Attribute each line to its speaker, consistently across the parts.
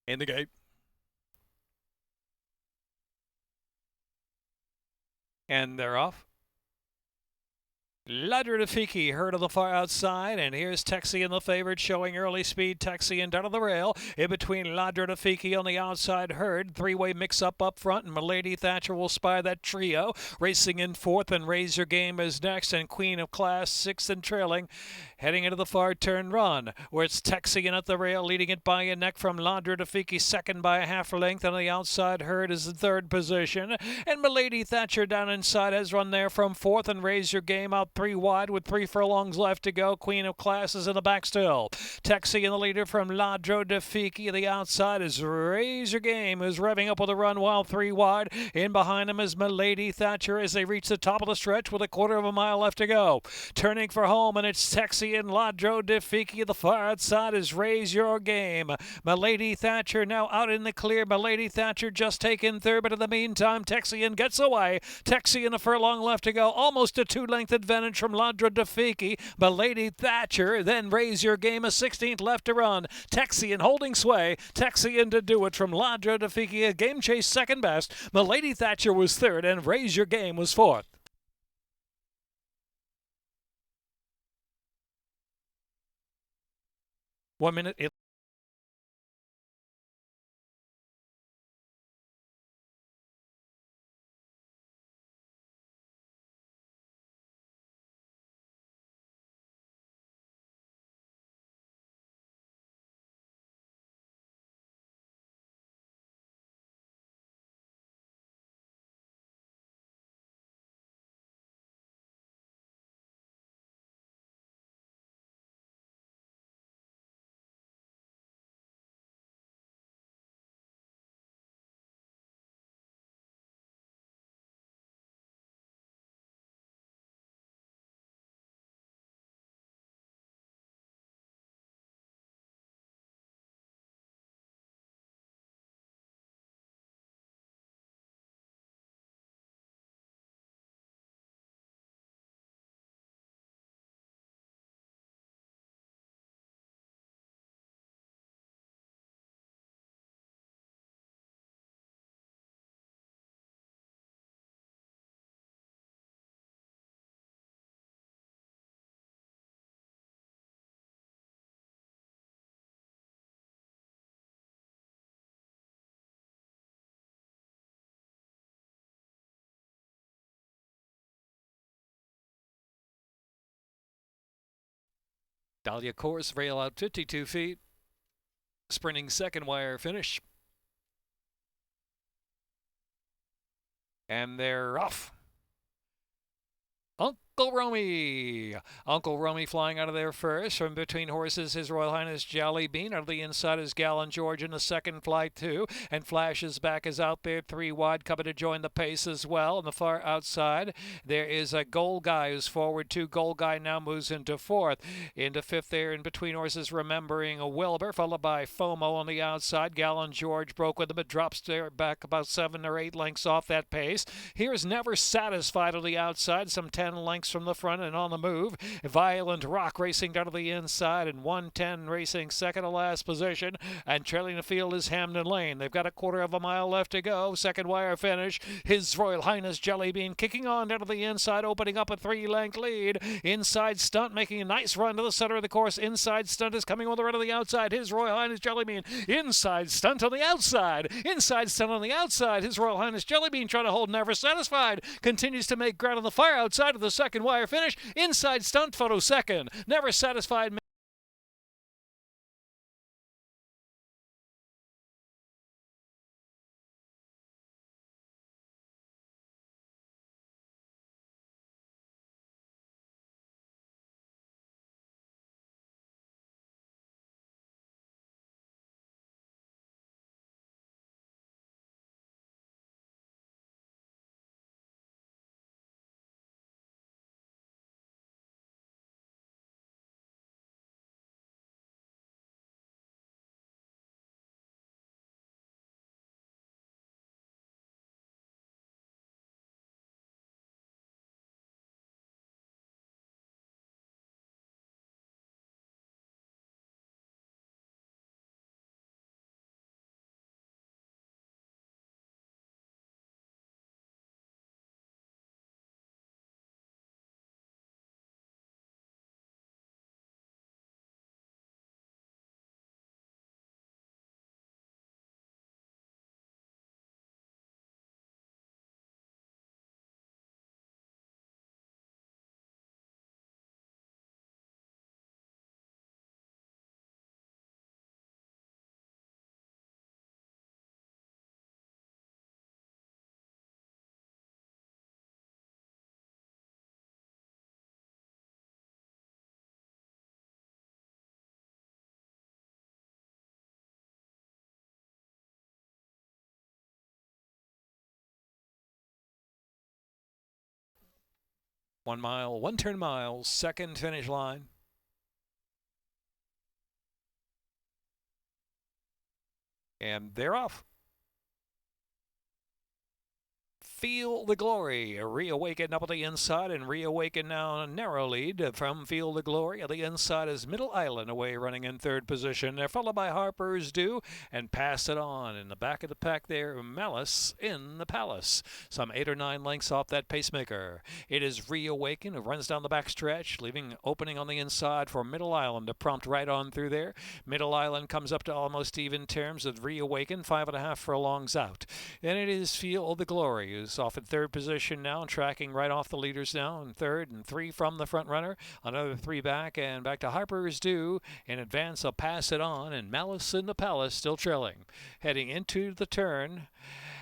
Speaker 1: In the gate. And they're off. LADRO to FICHI, herd of the far outside, and here's Texie in the favorite, showing early speed. Texie in down to the rail, in between LADRO to FICHI on the outside herd. Three-way mix-up front, and Milady Thatcher will spy that trio. Racing in fourth, and Raise Your Game is next, and Queen of Class sixth and trailing. Heading into the far turn run, where it's Texie in at the rail, leading it by a neck from LADRO to FICHI, second by a half length. On the outside herd is the third position, and Milady Thatcher down inside has run there from fourth, and Raise Your Game out three wide with 3 furlongs left to go. Queen of Class is in the back still. Texie in the leader from LADRO to FICHI. The outside is Raise Your Game, who's revving up with a run while 3 wide. In behind him is Milady Thatcher as they reach the top of the stretch with a quarter of a mile left to go. Turning for home, and it's Texie and LADRO to FICHI. The far outside is Raise Your Game. Milady Thatcher now out in the clear. Milady Thatcher just taken third, but in the meantime, Texie gets away. Texie in a furlong left to go. Almost a 2-length advantage from LADRO to FICHI. Milady Thatcher, then Raise Your Game, a 16th left to run. Texie holding sway. Texie to do it from LADRO to FICHI. A game chase second best. Milady Thatcher was third, and Raise Your Game was fourth. 1 minute. Dahlia course, rail out 52 feet. Sprinting second wire finish. And they're off. Uncle Romy. Uncle Romy flying out of there first. From between horses, His Royal Highness JELLYBEAN. Out of the inside is Gallant George in the second flight, too. And Flash's back is out there, 3 wide, coming to join the pace as well. On the far outside, there is a Gold Guy who's forward, 2. Gold Guy now moves into fourth. Into fifth there, in between horses, Remembering a Wilbur, followed by FOMO on the outside. Gallant George broke with him. It drops there back about 7 or 8 lengths off that pace. Here's Never Satisfied on the outside, some 10 lengths from the front and on the move. Violent Rock racing down to the inside, and 110 racing second to last position. And trailing the field is Hamden Lane. They've got a quarter of a mile left to go. Second wire finish. His Royal Highness JELLYBEAN kicking on down to the inside, opening up a 3-length lead. Inside Stunt making a nice run to the center of the course. Inside Stunt is coming on the run to the outside. His Royal Highness JELLYBEAN. Inside Stunt on the outside. Inside Stunt on the outside. His Royal Highness JELLYBEAN trying to hold Never Satisfied. Continues to make ground on the far outside of the second wire finish. Inside Stunt photo second. Never Satisfied. 1 mile, 1 turn miles, second finish line. And they're off. Feel the Glory, reawaken up at the inside and reawaken now a narrow lead from Feel the Glory. At the inside is Middle Island away running in third position. They're followed by Harper's Due and Pass It On. In the back of the pack there, Malice in the Palace. Some 8 or 9 lengths off that pacemaker. It is Reawaken. It runs down the back stretch, leaving opening on the inside for Middle Island to prompt right on through there. Middle Island comes up to almost even terms with Reawaken, 5.5 furlongs out. Then it is Feel the Glory, who's off in third position now and tracking right off the leaders now in third, and 3 from the front runner. Another 3 back and back to Harper's Due. In advance, I'll Pass It On, and Malice in the Palace still trailing. Heading into the turn.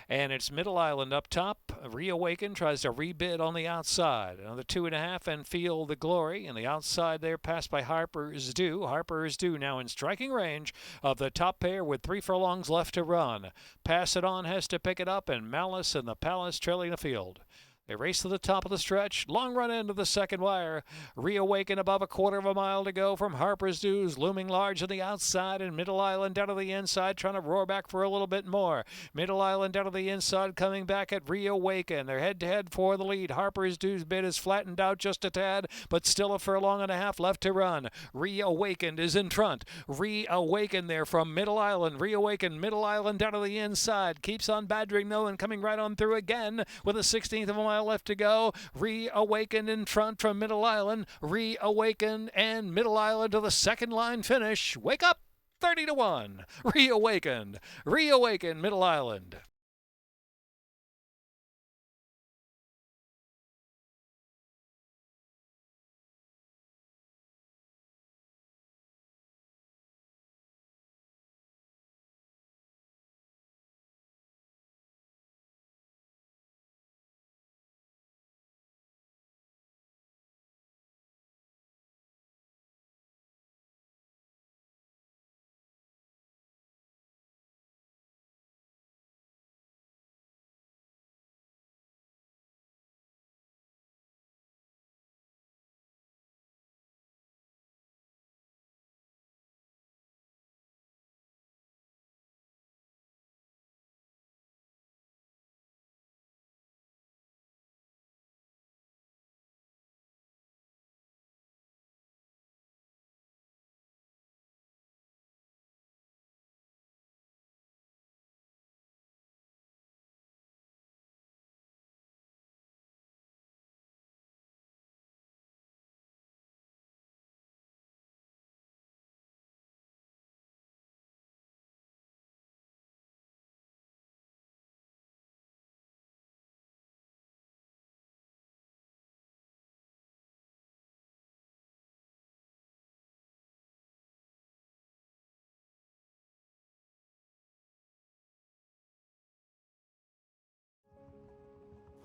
Speaker 1: And it's Middle Island up top. Reawaken tries to rebid on the outside. Another 2.5 and Feel the Glory. And the outside there passed by Harper's Due. Harper's Due now in striking range of the top pair with 3 furlongs left to run. Pass It On has to pick it up, and Malice in the Palace trailing the field. They race to the top of the stretch. Long run into the second wire. Reawaken above a 1/4 mile to go from Harper's Dues, looming large on the outside, and Middle Island down to the inside, trying to roar back for a little bit more. Middle Island down to the inside, coming back at Reawaken. They're head-to-head for the lead. Harper's Dues bid is flattened out just a tad, but still a furlong and a half left to run. Reawakened is in front. Reawaken there from Middle Island. Reawaken, Middle Island down to the inside. Keeps on badgering though and coming right on through again with a 16th of a mile left to go. Reawaken in front from Middle Island. Reawaken and Middle Island to the second line finish. Wake up, 30-1. Reawakened. Reawaken, Middle Island.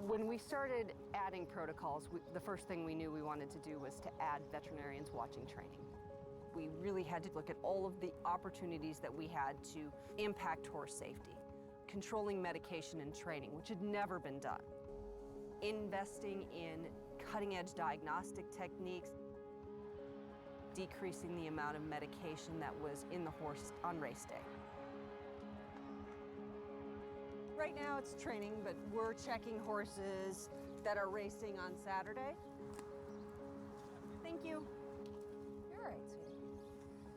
Speaker 2: When we started adding protocols, the first thing we knew we wanted to do was to add veterinarians watching training. We really had to look at all of the opportunities that we had to impact horse safety, controlling medication and training, which had never been done, investing in cutting-edge diagnostic techniques, decreasing the amount of medication that was in the horse on race day. Right now it's training, but we're checking horses that are racing on Saturday. Thank you. You're all right, sweetie.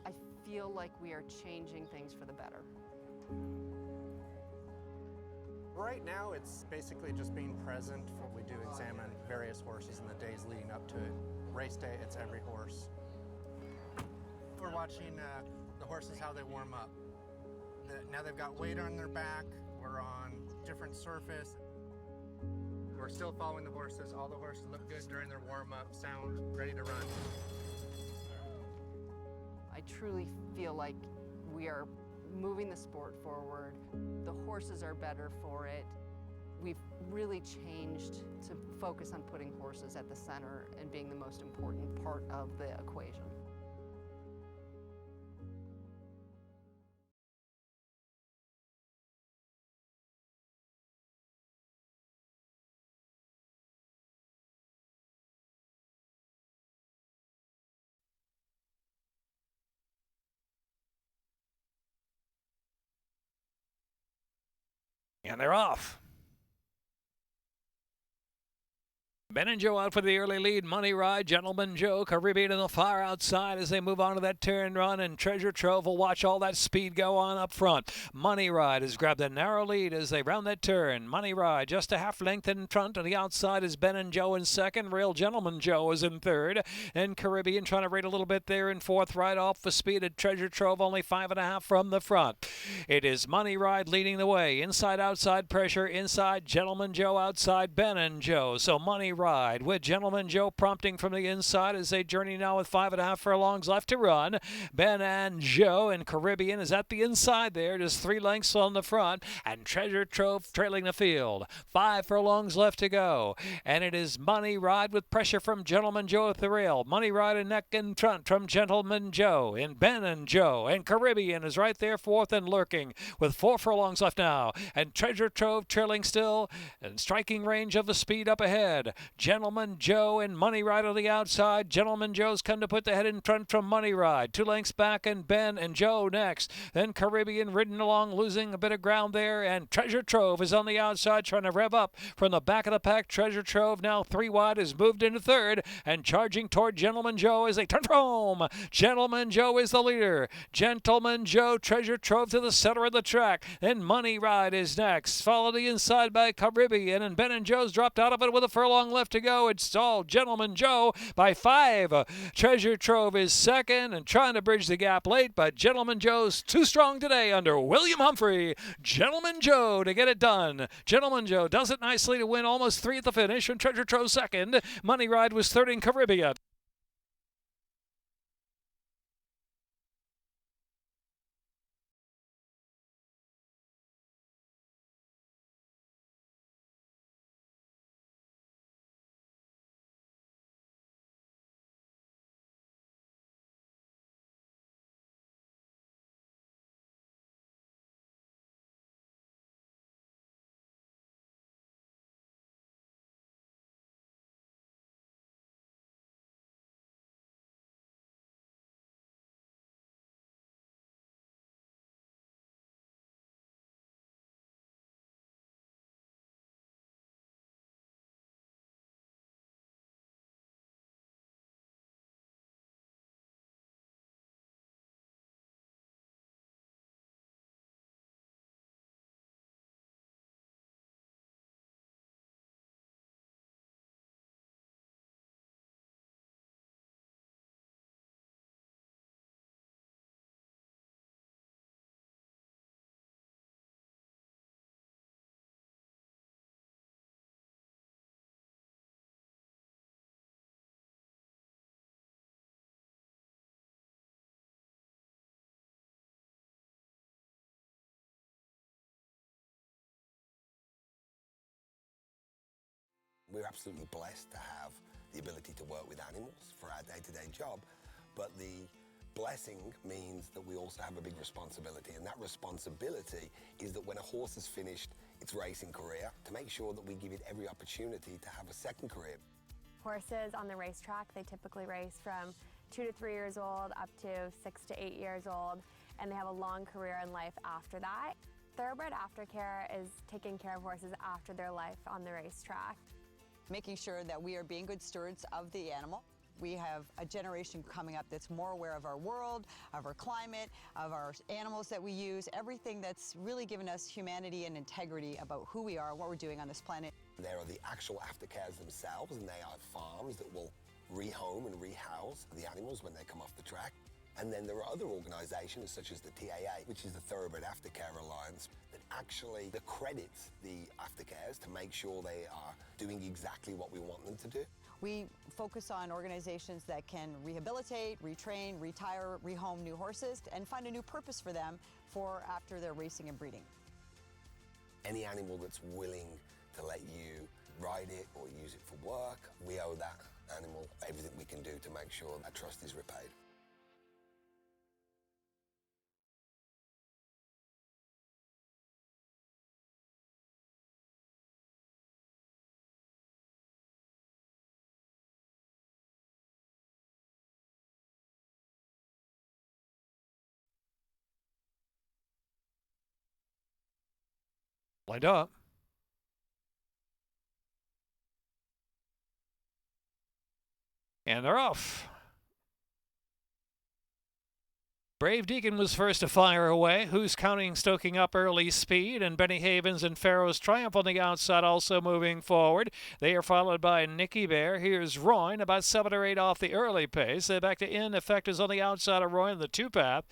Speaker 2: I feel like we are changing things for the better.
Speaker 3: Right now it's basically just being present. We do examine various horses in the days leading up to it. Race day, it's every horse. We're watching the horses, how they warm up. Now they've got weight on their back. We're on different surface. We're still following the horses. All the horses look good during their warm-up, sound, ready to run.
Speaker 2: I truly feel like we are moving the sport forward. The horses are better for it. We've really changed to focus on putting horses at the center and being the most important part of the equation.
Speaker 1: And they're off. Ben and Joe out for the early lead. Money Ride, Gentleman Joe, Caribbean in the far outside as they move on to that turn run, and Treasure Trove will watch all that speed go on up front. Money Ride has grabbed a narrow lead as they round that turn. Money Ride just a half length in front. On the outside is Ben and Joe in second. Real Gentleman Joe is in third. And Caribbean trying to rate a little bit there in fourth. Right off the speed at Treasure Trove, only 5.5 from the front. It is Money Ride leading the way. Inside, outside pressure. Inside, Gentleman Joe. Outside, Ben and Joe. So Money Ride with Gentleman Joe prompting from the inside as they journey now with 5.5 furlongs left to run. Ben and Joe and Caribbean is at the inside there, just 3 lengths on the front, and Treasure Trove trailing the field. 5 furlongs left to go, and it is Money Ride with pressure from Gentleman Joe at the rail. Money Ride and neck in front from Gentleman Joe, and Ben and Joe, and Caribbean is right there fourth and lurking with 4 furlongs left now, and Treasure Trove trailing still, and striking range of the speed up ahead. Gentleman Joe and Money Ride on the outside. Gentleman Joe's come to put the head in front from Money Ride. 2 lengths back, and Ben and Joe next. Then Caribbean ridden along, losing a bit of ground there, and Treasure Trove is on the outside trying to rev up from the back of the pack. Treasure Trove now 3 wide has moved into third and charging toward Gentleman Joe as they turn for home. Gentleman Joe is the leader. Gentleman Joe, Treasure Trove to the center of the track. Then Money Ride is next, followed the inside by Caribbean, and Ben and Joe's dropped out of it with a furlong left to go. It's all Gentleman Joe by 5. Treasure Trove is second and trying to bridge the gap late, but Gentleman Joe's too strong today under William Humphrey. Gentleman Joe to get it done. Gentleman Joe does it nicely to win almost 3 at the finish, and Treasure Trove second. Money Ride was third in Caribbean.
Speaker 4: We're absolutely blessed to have the ability to work with animals for our day-to-day job, but the blessing means that we also have a big responsibility, and that responsibility is that when a horse has finished its racing career, to make sure that we give it every opportunity to have a second career.
Speaker 5: Horses on the racetrack, they typically race from 2 to 3 years old up to 6 to 8 years old, and they have a long career in life after that. Thoroughbred aftercare is taking care of horses after their life on the racetrack.
Speaker 6: Making sure that we are being good stewards of the animal. We have a generation coming up that's more aware of our world, of our climate, of our animals that we use, everything that's really given us humanity and integrity about who we are, what we're doing on this planet.
Speaker 4: There are the actual aftercares themselves, and they are farms that will rehome and rehouse the animals when they come off the track. And then there are other organisations such as the TAA, which is the Thoroughbred Aftercare Alliance, that actually accredits the aftercares to make sure they are doing exactly what we want them to do.
Speaker 6: We focus on organizations that can rehabilitate, retrain, retire, rehome new horses, and find a new purpose for them for after their racing and breeding.
Speaker 4: Any animal that's willing to let you ride it or use it for work, we owe that animal everything we can do to make sure that trust is repaid.
Speaker 1: Lined up. And they're off. Brave Deacon was first to fire away. Who's Counting stoking up early speed, and Benny Havens and Pharaoh's Triumph on the outside also moving forward. They are followed by Nicky Bear. Here's Royne, about 7 or 8 off the early pace. They're back to In Effect is on the outside of Royne, the 2-path.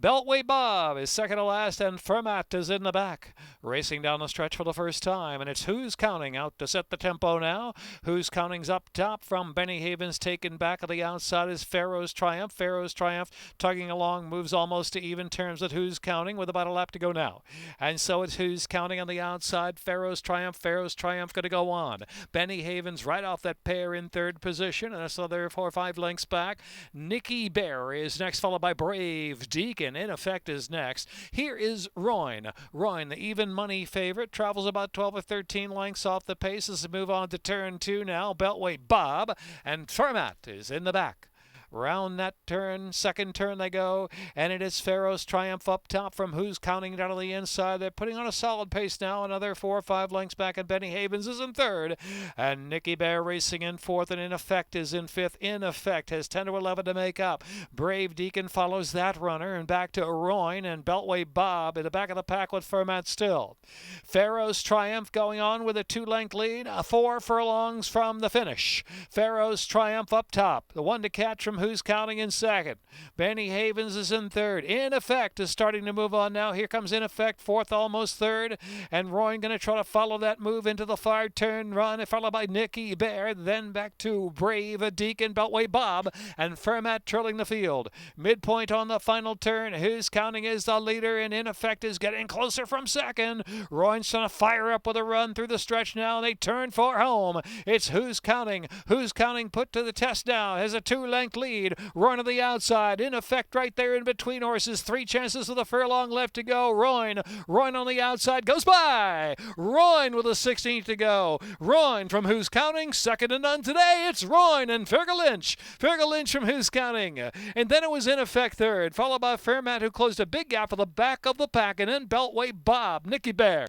Speaker 1: Beltway Bob is second to last, and Fermat is in the back. Racing down the stretch for the first time, and it's Who's Counting out to set the tempo now. Who's Counting's up top from Benny Havens, taken back on the outside is Pharaoh's Triumph. Pharaoh's Triumph tugging along, moves almost to even terms with Who's Counting with about a lap to go now. And so it's Who's Counting on the outside. Pharaoh's Triumph going to go on. Benny Havens right off that pair in third position, and that's another 4 or 5 lengths back. Nicky Bear is next, followed by Brave Deacon. In Effect is next. Here is Royne. Royne, the even money favorite, travels about 12 or 13 lengths off the pace as we move on to turn 2 now. Beltway Bob, and Fermat is in the back. Round that turn, second turn they go, and it is Pharaoh's Triumph up top from Who's Counting down on the inside. They're putting on a solid pace now, another 4 or 5 lengths back, and Benny Havens is in third, and Nicky Bear racing in fourth, and In Effect is in fifth. In Effect has 10 to 11 to make up. Brave Deacon follows that runner, and back to Royne and Beltway Bob in the back of the pack with Fermat still. Pharaoh's Triumph going on with a 2-length lead, 4 furlongs from the finish. Pharaoh's Triumph up top, the one to catch from Who's Counting in second. Benny Havens is in third. In Effect is starting to move on now. Here comes In Effect, fourth, almost third. And Royne going to try to follow that move into the far turn run, followed by Nicky Bear. Then back to Brave Deacon, Beltway Bob, and Fermat trailing the field. Midpoint on the final turn. Who's Counting is the leader, and In Effect is getting closer from second. Royne's trying to fire up with a run through the stretch now. They turn for home. It's Who's Counting. Who's Counting put to the test now. Has a 2-length lead. Royne to the outside. In Effect right there in between horses. 3 chances with a furlong left to go. Royne on the outside goes by. Royne with a 16th to go. Royne from Who's Counting, second to none today. It's Royne and Fergal Lynch. Fergal Lynch from Who's Counting. And then it was In Effect third, followed by Fermat, who closed a big gap for the back of the pack, and then Beltway Bob, Nicky Bear.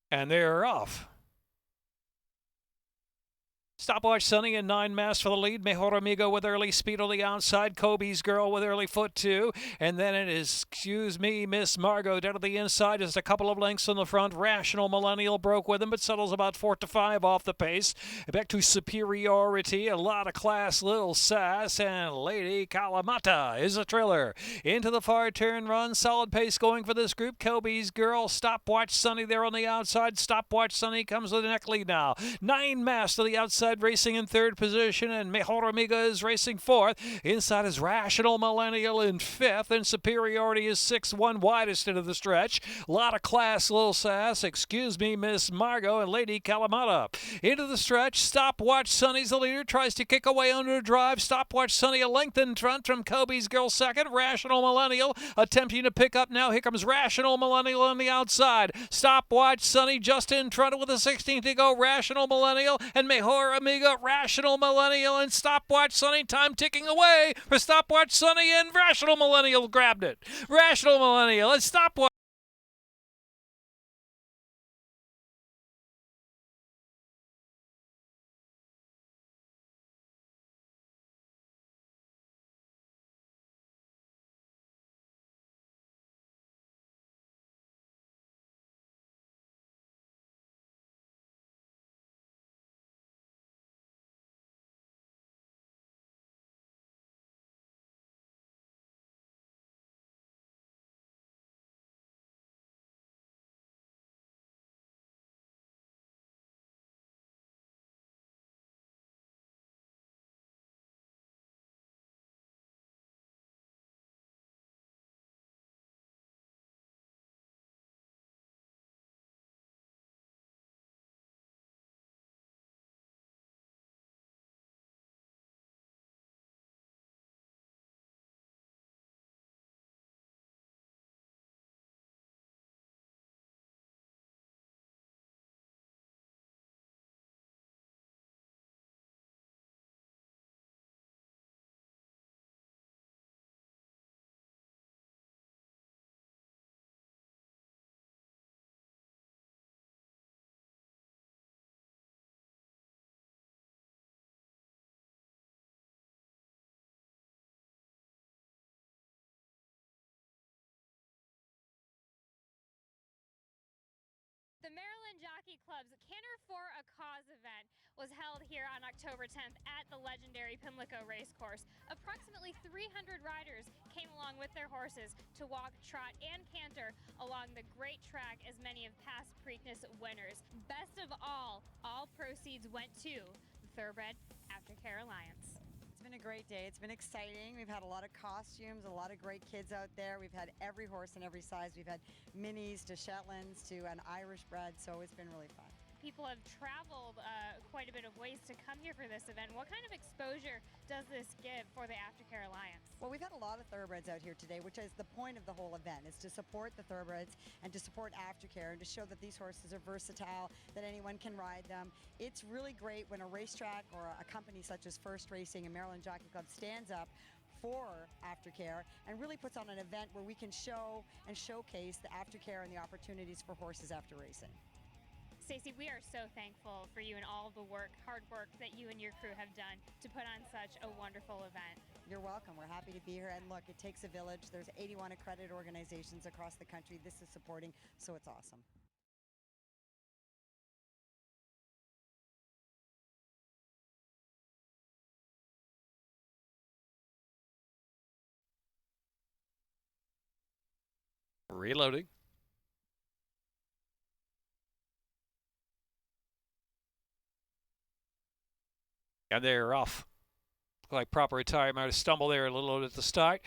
Speaker 1: And they're off. Stopwatch Sonny in 9 mass for the lead. Mejor Amigo with early speed on the outside. Kobe's Girl with early foot too. And then it is, excuse me, Miss Margot down to the inside. Just a couple of lengths on the front. Rational Millennial broke with him, but settles about 4 to 5 off the pace. Back to Superiority. A lot of class, Little Sass, and Lady Kalamata is a trailer. Into the far turn run. Solid pace going for this group. Kobe's Girl. Stopwatch Sonny there on the outside. Stopwatch Sonny comes with the neck lead now. 9 mass to the outside outside, racing in third position, and Mejor Amiga is racing fourth. Inside is Rational Millennial in fifth, and Superiority is 6-1 widest into the stretch. A lot of class, Lil Sass, Excuse Me, Miss Margot, and Lady Kalamata. Into the stretch, Stopwatch Sonny's the leader, tries to kick away under a drive. Stopwatch Sonny a length in front from Kobe's Girl second. Rational Millennial attempting to pick up now. Here comes Rational Millennial on the outside. Stopwatch Sonny just in front with a 16 to go. Rational Millennial and Mejor Amiga. Rational Millennial and Stopwatch Sonny. Time ticking away for Stopwatch Sonny, and Rational Millennial grabbed it. Rational Millennial and Stopwatch.
Speaker 7: The Maryland Jockey Club's Canter for a Cause event was held here on October 10th at the legendary Pimlico Racecourse. Approximately 300 riders came along with their horses to walk, trot, and canter along the great track as many of past Preakness winners. Best of all proceeds went to the Thoroughbred Aftercare Alliance.
Speaker 6: It's been a great day. It's been exciting. We've had a lot of costumes, a lot of great kids out there. We've had every horse in every size. We've had minis to Shetlands to an Irish bred, so it's been really fun.
Speaker 7: People have traveled quite a bit of ways to come here for this event. What kind of exposure does this give for the Aftercare Alliance?
Speaker 6: Well, we've had a lot of thoroughbreds out here today, which is the point of the whole event, is to support the thoroughbreds and to support Aftercare and to show that these horses are versatile, that anyone can ride them. It's really great when a racetrack or a company such as First Racing and Maryland Jockey Club stands up for Aftercare and really puts on an event where we can show and showcase the Aftercare and the opportunities for horses after racing.
Speaker 7: Stacey, we are so thankful for you and all the hard work that you and your crew have done to put on such a wonderful event.
Speaker 6: You're welcome. We're happy to be here. And look, it takes a village. There's 81 accredited organizations across the country this is supporting, so it's awesome.
Speaker 1: Reloading. And they're off. Looked like Proper Attire might have stumbled there a little at the start.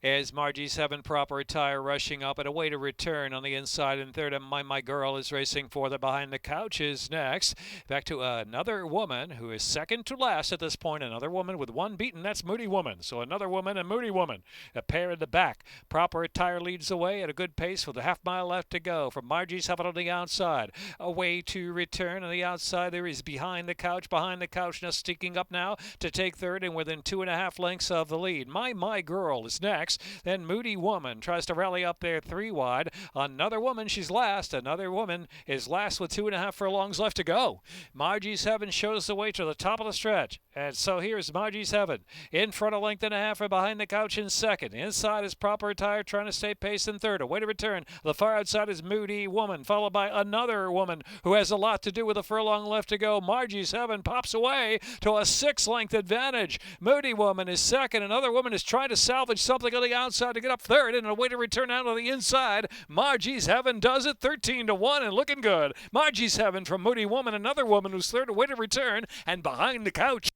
Speaker 1: As Margie 7 Proper Attire rushing up and away to return on the inside in third. And My Girl is racing for the Behind the Couch is next. Back to another woman who is second to last at this point. Another woman with one beaten. That's Moody Woman. So another woman and Moody Woman. A pair in the back. Proper Attire leads the way at a good pace with a half mile left to go. From Margie 7 on the outside. Away to return on the outside. There is Behind the Couch. Behind the Couch now sneaking up now to take third and within 2.5 lengths of the lead. My Girl is next. Then Moody Woman tries to rally up there 3 wide. Another woman, she's last. Another woman is last with 2.5 furlongs left to go. Margie 7 shows the way to the top of the stretch. And so here's Margie 7 in front, a length and a half, and Behind the Couch in second. Inside is Proper Attire trying to stay pace in third. Away to return. The far outside is Moody Woman, followed by another woman who has a lot to do with a furlong left to go. Margie 7 pops away to a 6-length advantage. Moody Woman is second. Another woman is trying to salvage something on the outside to get up third, and a way to return out on the inside. Margie's Heaven does it, 13-1, and looking good. Margie's Heaven from Moody Woman, another woman who's third, a way to return, and behind the couch.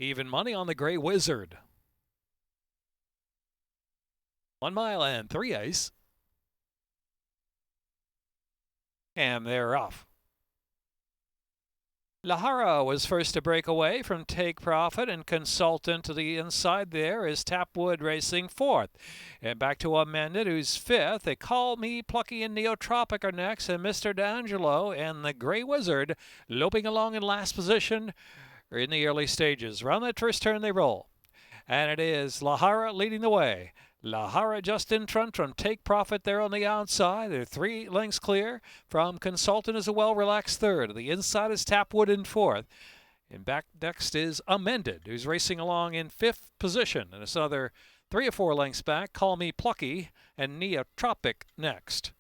Speaker 1: Even money on the Gray Wizard. 1 mile and 3 ace. And they're off. Lahara was first to break away from Take Profit, and Consultant to the inside there is Tapwood racing fourth. And back to Amended, who's fifth. They Call Me Plucky and Neotropic are next, and Mr. D'Angelo and the Gray Wizard loping along in last position in the early stages. Around that first turn they roll. And it is Lahara leading the way. Lahara just in front from Take Profit there on the outside. They're 3 lengths clear from Consultant is a well-relaxed third. The inside is Tapwood in fourth. And back next is Amended, who's racing along in fifth position. And it's another 3 or 4 lengths back. Call Me Plucky and Neotropic next.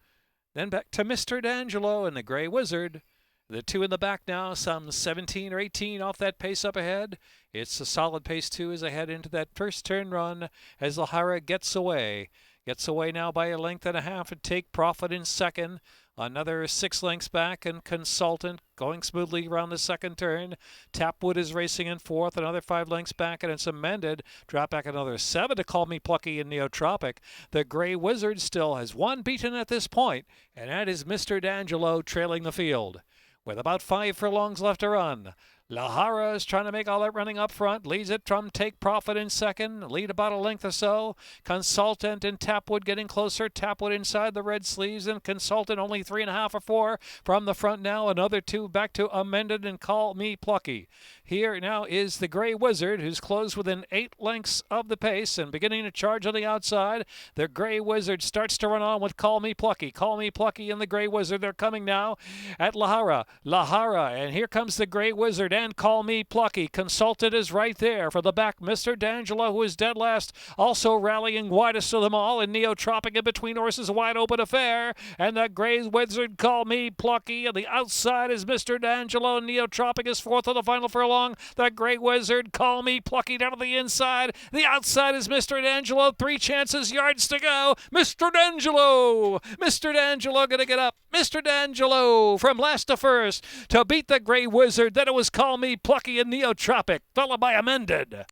Speaker 1: Then back to Mr. D'Angelo and the Gray Wizard. The 2 in the back now, some 17 or 18 off that pace up ahead. It's a solid pace, too, as they head into that first turn run as Lahara gets away. Gets away now by a length and a half and Take Profit in second. Another 6 lengths back, and Consultant going smoothly around the second turn. Tapwood is racing in fourth, another 5 lengths back, and it's Amended. Drop back another 7 to Call Me Plucky and Neotropic. The Gray Wizard still has 1 beaten at this point, and that is Mr. D'Angelo trailing the field. With about 5 furlongs left to run, Lahara is trying to make all that running up front. Leads it from Take Profit in second. Lead about a length or so. Consultant and Tapwood getting closer. Tapwood inside the red sleeves, and Consultant only 3.5 or 4 from the front now. Another 2 back to Amended and Call Me Plucky. Here now is the Gray Wizard, who's closed within 8 lengths of the pace and beginning to charge on the outside. The Gray Wizard starts to run on with Call Me Plucky. Call Me Plucky and the Gray Wizard. They're coming now at Lahara. Lahara, and here comes the Gray Wizard and Call Me Plucky. Consultant is right there for the back. Mr. D'Angelo, who is dead last, also rallying widest of them all, and Neotropic in between horses, a wide open affair. And the Gray Wizard, Call Me Plucky. And the outside is Mr. D'Angelo. Neotropic is fourth on the final furlong. The Gray Wizard, Call Me Plucky down to the inside. The outside is Mr. D'Angelo. 3 chances, yards to go. Mr. D'Angelo. Mr. D'Angelo going to get up. Mr. D'Angelo from last to first to beat the Gray Wizard. Then it was Call Me Plucky and Neotropic, followed by Amended.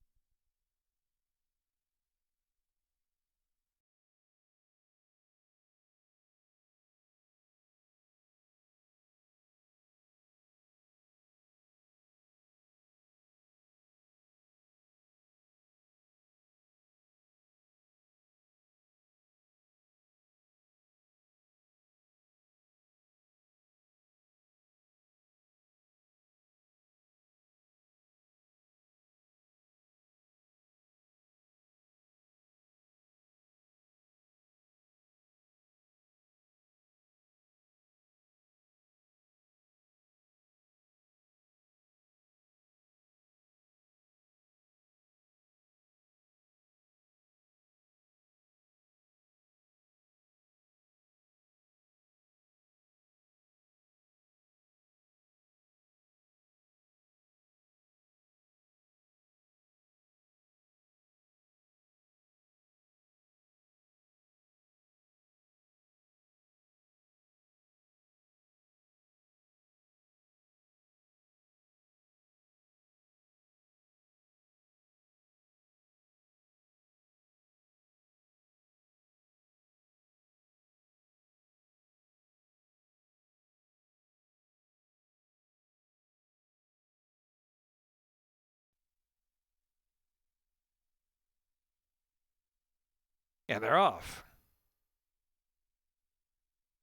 Speaker 1: And they're off.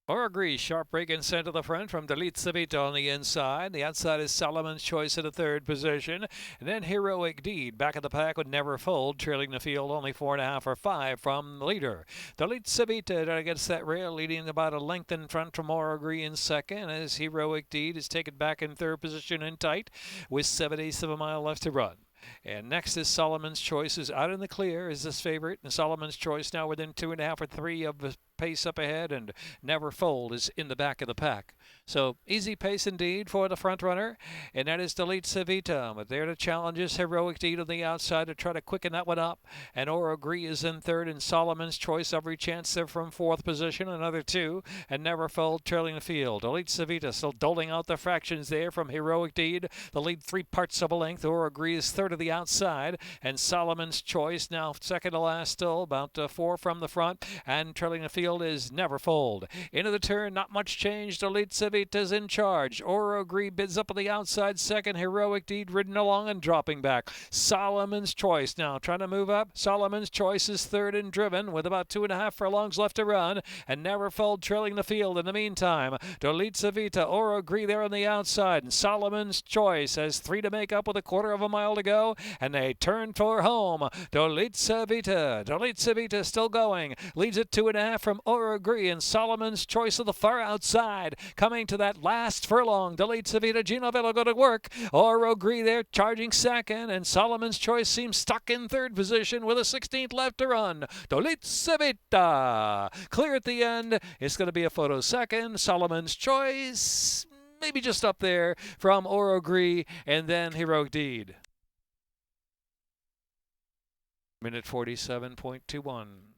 Speaker 1: Oragri, sharp break and sent to the front from Delitsavita on the inside. The outside is Solomon's Choice in the third position. And then Heroic Deed back of the pack would Never Fold, trailing the field only 4.5 or 5 from the leader. Delitsavita against that rail, leading about a length in front from Oragri in second, as Heroic Deed is taken back in third position in tight with 7/8 of a mile left to run. And next is Solomon's Choice, is out in the clear, is this favorite. And Solomon's Choice now within 2.5 or 3 of the pace up ahead, and Never Fold is in the back of the pack. So easy pace indeed for the front runner, and that is Delitsavita. But there to challenge is Heroic Deed on the outside to try to quicken that one up. And Oragri is in third, and Solomon's Choice every chance there from fourth position, another 2, and Never Fold trailing the field. Delitsavita still doling out the fractions there from Heroic Deed. The lead 3 parts of a length. Oragri is third of the outside, and Solomon's Choice now second to last, still about 4 from the front, and trailing the field is Never Fold. Into the turn, not much change. Delitsavita's in charge. Oragri bids up on the outside second. Heroic Deed ridden along and dropping back. Solomon's Choice now trying to move up. Solomon's Choice is third and driven with about 2.5 furlongs left to run, and Never Fold trailing the field in the meantime. Delitsavita, Oragri there on the outside, and Solomon's Choice has 3 to make up with 1/4 of a mile to go, and they turn for home. Delitsavita still going, leads at 2.5 from Oragri, and Solomon's Choice of the far outside coming to that last furlong. Delitsavita, Gino Velo go to work. Oragri there charging second, and Solomon's Choice seems stuck in third position with a 16th left to run. Delitsavita clear at the end. It's going to be a photo second. Solomon's Choice maybe just up there from Oragri, and then Heroic Deed. Minute 47.21.